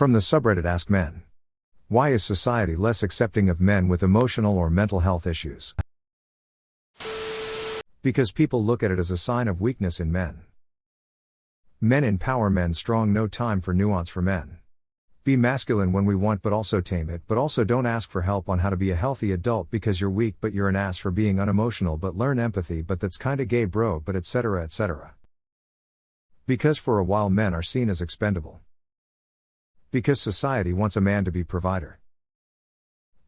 From the subreddit Ask Men. Why is society less accepting of men with emotional or mental health issues? Because people look at it as a sign of weakness in men. Men empower men strong, no time for nuance for men. Be masculine when we want, but also tame it, but also don't ask for help on how to be a healthy adult because you're weak, but you're an ass for being unemotional, but learn empathy, but that's kinda gay bro, but etc. etc. Because for a while men are seen as expendable. Because society wants a man to be provider.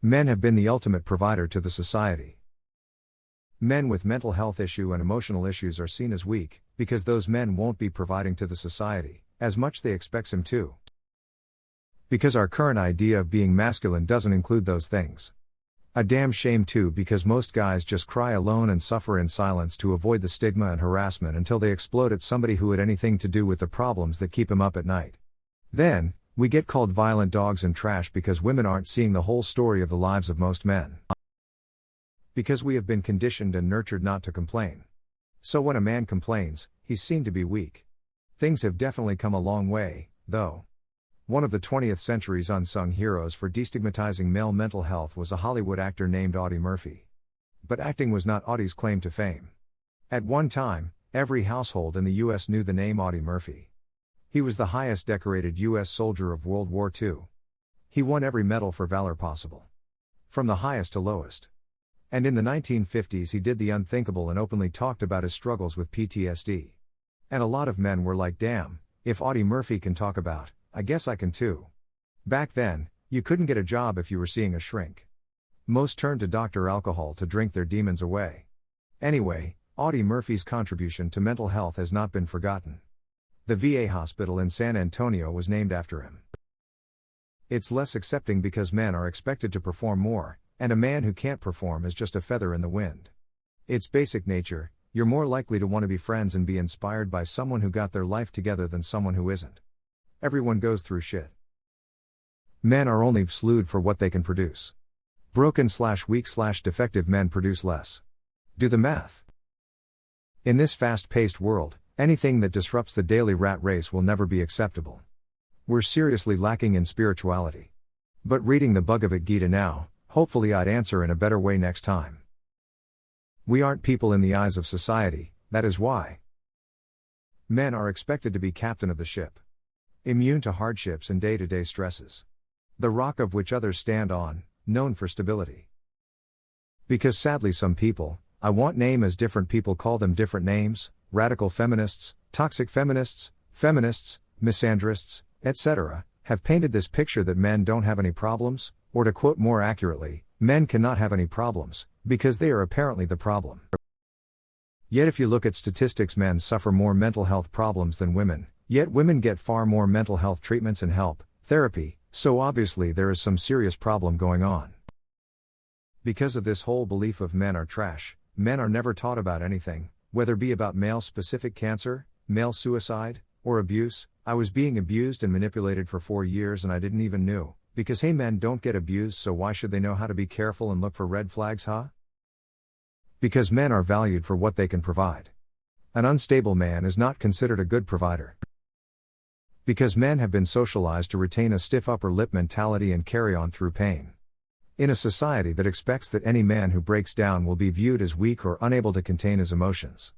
Men have been the ultimate provider to the society. Men with mental health issue and emotional issues are seen as weak, because those men won't be providing to the society, as much they expects him to. Because our current idea of being masculine doesn't include those things. A damn shame too, because most guys just cry alone and suffer in silence to avoid the stigma and harassment until they explode at somebody who had anything to do with the problems that keep him up at night. Then, we get called violent dogs and trash because women aren't seeing the whole story of the lives of most men. Because we have been conditioned and nurtured not to complain. So when a man complains, he's seen to be weak. Things have definitely come a long way, though. One of the 20th century's unsung heroes for destigmatizing male mental health was a Hollywood actor named Audie Murphy. But acting was not Audie's claim to fame. At one time, every household in the US knew the name Audie Murphy. He was the highest decorated US soldier of World War II. He won every medal for valor possible. From the highest to lowest. And in the 1950s he did the unthinkable and openly talked about his struggles with PTSD. And a lot of men were like, damn, if Audie Murphy can talk about, I guess I can too. Back then, you couldn't get a job if you were seeing a shrink. Most turned to Dr. Alcohol to drink their demons away. Anyway, Audie Murphy's contribution to mental health has not been forgotten. The VA hospital in San Antonio was named after him. It's less accepting because men are expected to perform more, and a man who can't perform is just a feather in the wind. It's basic nature, you're more likely to want to be friends and be inspired by someone who got their life together than someone who isn't. Everyone goes through shit. Men are only slewed for what they can produce. Broken/weak/defective men produce less. Do the math. In this fast-paced world, anything that disrupts the daily rat race will never be acceptable. We're seriously lacking in spirituality. But reading the Bhagavad Gita now, hopefully I'd answer in a better way next time. We aren't people in the eyes of society, that is why. Men are expected to be captain of the ship. Immune to hardships and day-to-day stresses. The rock of which others stand on, known for stability. Because sadly some people, I won't name as different people call them different names, radical feminists, toxic feminists, misandrists, etc., have painted this picture that men don't have any problems, or to quote more accurately, men cannot have any problems, because they are apparently the problem. Yet if you look at statistics, men suffer more mental health problems than women, yet women get far more mental health treatments and help, therapy, so obviously there is some serious problem going on. Because of this whole belief of men are trash, men are never taught about anything, whether be about male-specific cancer, male suicide, or abuse. I was being abused and manipulated for 4 years and I didn't even know, because hey, men don't get abused, so why should they know how to be careful and look for red flags, huh? Because men are valued for what they can provide. An unstable man is not considered a good provider. Because men have been socialized to retain a stiff upper lip mentality and carry on through pain. In a society that expects that any man who breaks down will be viewed as weak or unable to contain his emotions.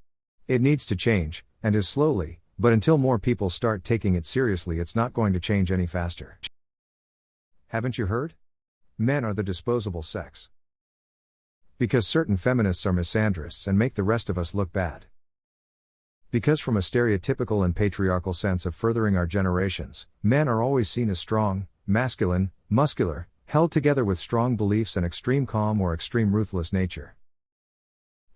It needs to change, and is slowly, but until more people start taking it seriously, it's not going to change any faster. Haven't you heard? Men are the disposable sex. Because certain feminists are misandrists and make the rest of us look bad. Because from a stereotypical and patriarchal sense of furthering our generations, men are always seen as strong, masculine, muscular, held together with strong beliefs and extreme calm or extreme ruthless nature.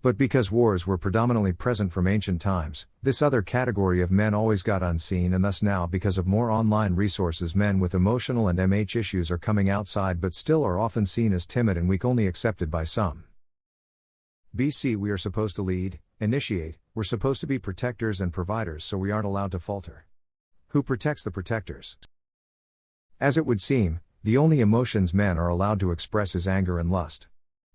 But because wars were predominantly present from ancient times, this other category of men always got unseen, and thus now because of more online resources, men with emotional and MH issues are coming outside but still are often seen as timid and weak, only accepted by some. BC, we are supposed to lead, initiate, we're supposed to be protectors and providers, so we aren't allowed to falter. Who protects the protectors? As it would seem, the only emotions men are allowed to express is anger and lust.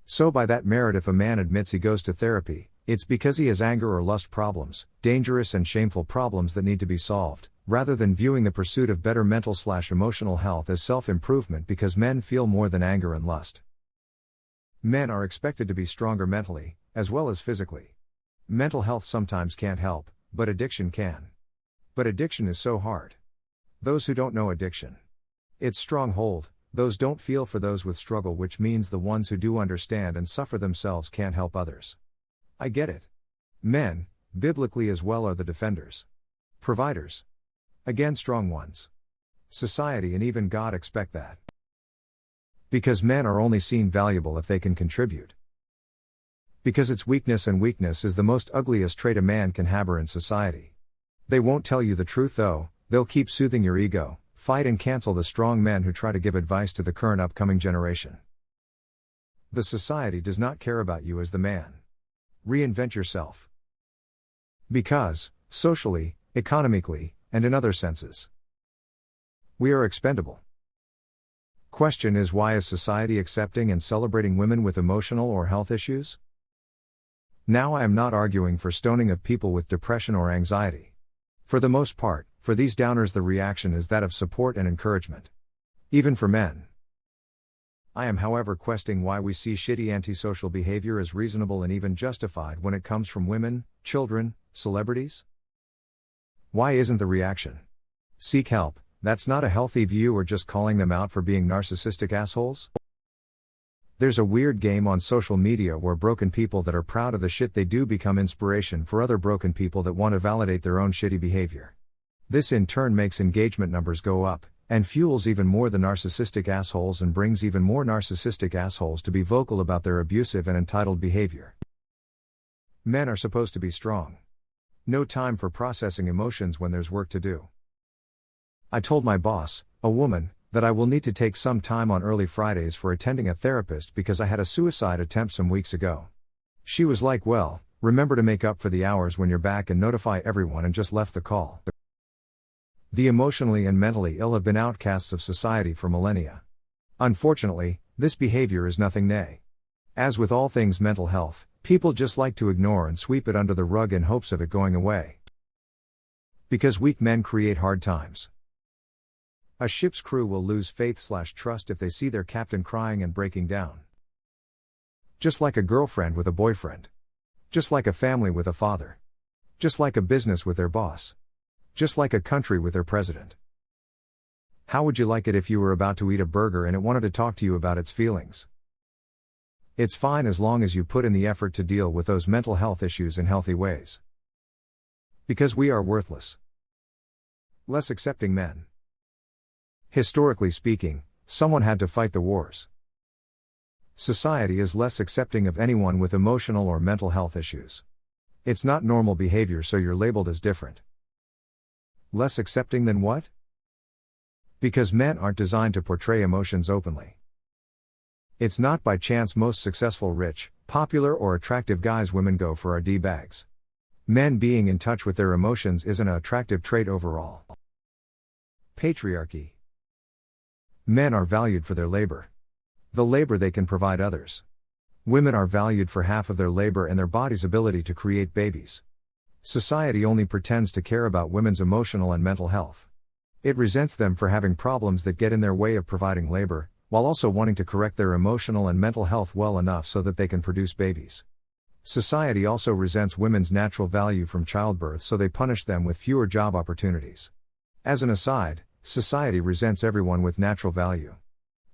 So by that merit, if a man admits he goes to therapy, it's because he has anger or lust problems, dangerous and shameful problems that need to be solved, rather than viewing the pursuit of better mental/emotional health as self-improvement because men feel more than anger and lust. Men are expected to be stronger mentally, as well as physically. Mental health sometimes can't help, but addiction can. But addiction is so hard. Those who don't know addiction. Its stronghold, those don't feel for those with struggle, which means the ones who do understand and suffer themselves can't help others. I get it. Men, biblically as well, are the defenders. Providers. Again, strong ones. Society and even God expect that. Because men are only seen valuable if they can contribute. Because it's weakness, and weakness is the most ugliest trait a man can harbor in society. They won't tell you the truth though, they'll keep soothing your ego, fight and cancel the strong men who try to give advice to the current upcoming generation. The society does not care about you as the man. Reinvent yourself. Because, socially, economically, and in other senses, we are expendable. Question is, why is society accepting and celebrating women with emotional or health issues? Now, I am not arguing for stoning of people with depression or anxiety. For the most part, for these downers the reaction is that of support and encouragement. Even for men. I am however questioning why we see shitty antisocial behavior as reasonable and even justified when it comes from women, children, celebrities. Why isn't the reaction, seek help, that's not a healthy view, or just calling them out for being narcissistic assholes? There's a weird game on social media where broken people that are proud of the shit they do become inspiration for other broken people that want to validate their own shitty behavior. This in turn makes engagement numbers go up, and fuels even more the narcissistic assholes and brings even more narcissistic assholes to be vocal about their abusive and entitled behavior. Men are supposed to be strong. No time for processing emotions when there's work to do. I told my boss, a woman, that I will need to take some time on early Fridays for attending a therapist because I had a suicide attempt some weeks ago. She was like, well, remember to make up for the hours when you're back and notify everyone, and just left the call. The emotionally and mentally ill have been outcasts of society for millennia. Unfortunately, this behavior is nothing new. As with all things mental health, people just like to ignore and sweep it under the rug in hopes of it going away. Because weak men create hard times. A ship's crew will lose faith/trust if they see their captain crying and breaking down. Just like a girlfriend with a boyfriend. Just like a family with a father. Just like a business with their boss. Just like a country with their president. How would you like it if you were about to eat a burger and it wanted to talk to you about its feelings? It's fine as long as you put in the effort to deal with those mental health issues in healthy ways. Because we are worthless. Less accepting men. Historically speaking, someone had to fight the wars. Society is less accepting of anyone with emotional or mental health issues. It's not normal behavior, so you're labeled as different. Less accepting than what? Because men aren't designed to portray emotions openly. It's not by chance most successful, rich, popular, or attractive guys women go for are D-bags. Men being in touch with their emotions isn't an attractive trait overall. Patriarchy. Men are valued for their labor. The labor they can provide others. Women are valued for half of their labor and their body's ability to create babies. Society only pretends to care about women's emotional and mental health. It resents them for having problems that get in their way of providing labor, while also wanting to correct their emotional and mental health well enough so that they can produce babies. Society also resents women's natural value from childbirth, so they punish them with fewer job opportunities. As an aside, society resents everyone with natural value.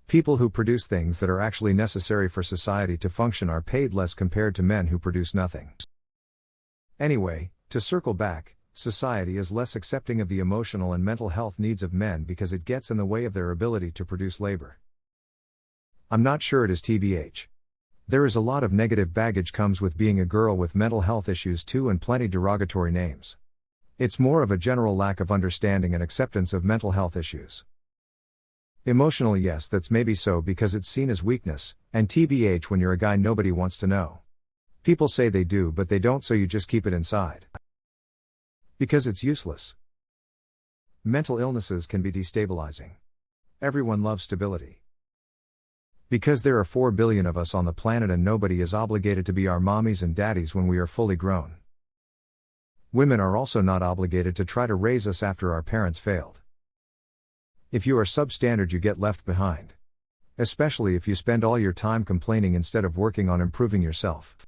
People who produce things that are actually necessary for society to function are paid less compared to men who produce nothing. Anyway, to circle back, society is less accepting of the emotional and mental health needs of men because it gets in the way of their ability to produce labor. I'm not sure it is TBH. There is a lot of negative baggage comes with being a girl with mental health issues too, and plenty derogatory names. It's more of a general lack of understanding and acceptance of mental health issues. Emotionally, yes, that's maybe so because it's seen as weakness, and TBH when you're a guy nobody wants to know. People say they do but they don't, so you just keep it inside. Because it's useless. Mental illnesses can be destabilizing. Everyone loves stability. Because there are 4 billion of us on the planet and nobody is obligated to be our mommies and daddies when we are fully grown. Women are also not obligated to try to raise us after our parents failed. If you are substandard, you get left behind. Especially if you spend all your time complaining instead of working on improving yourself.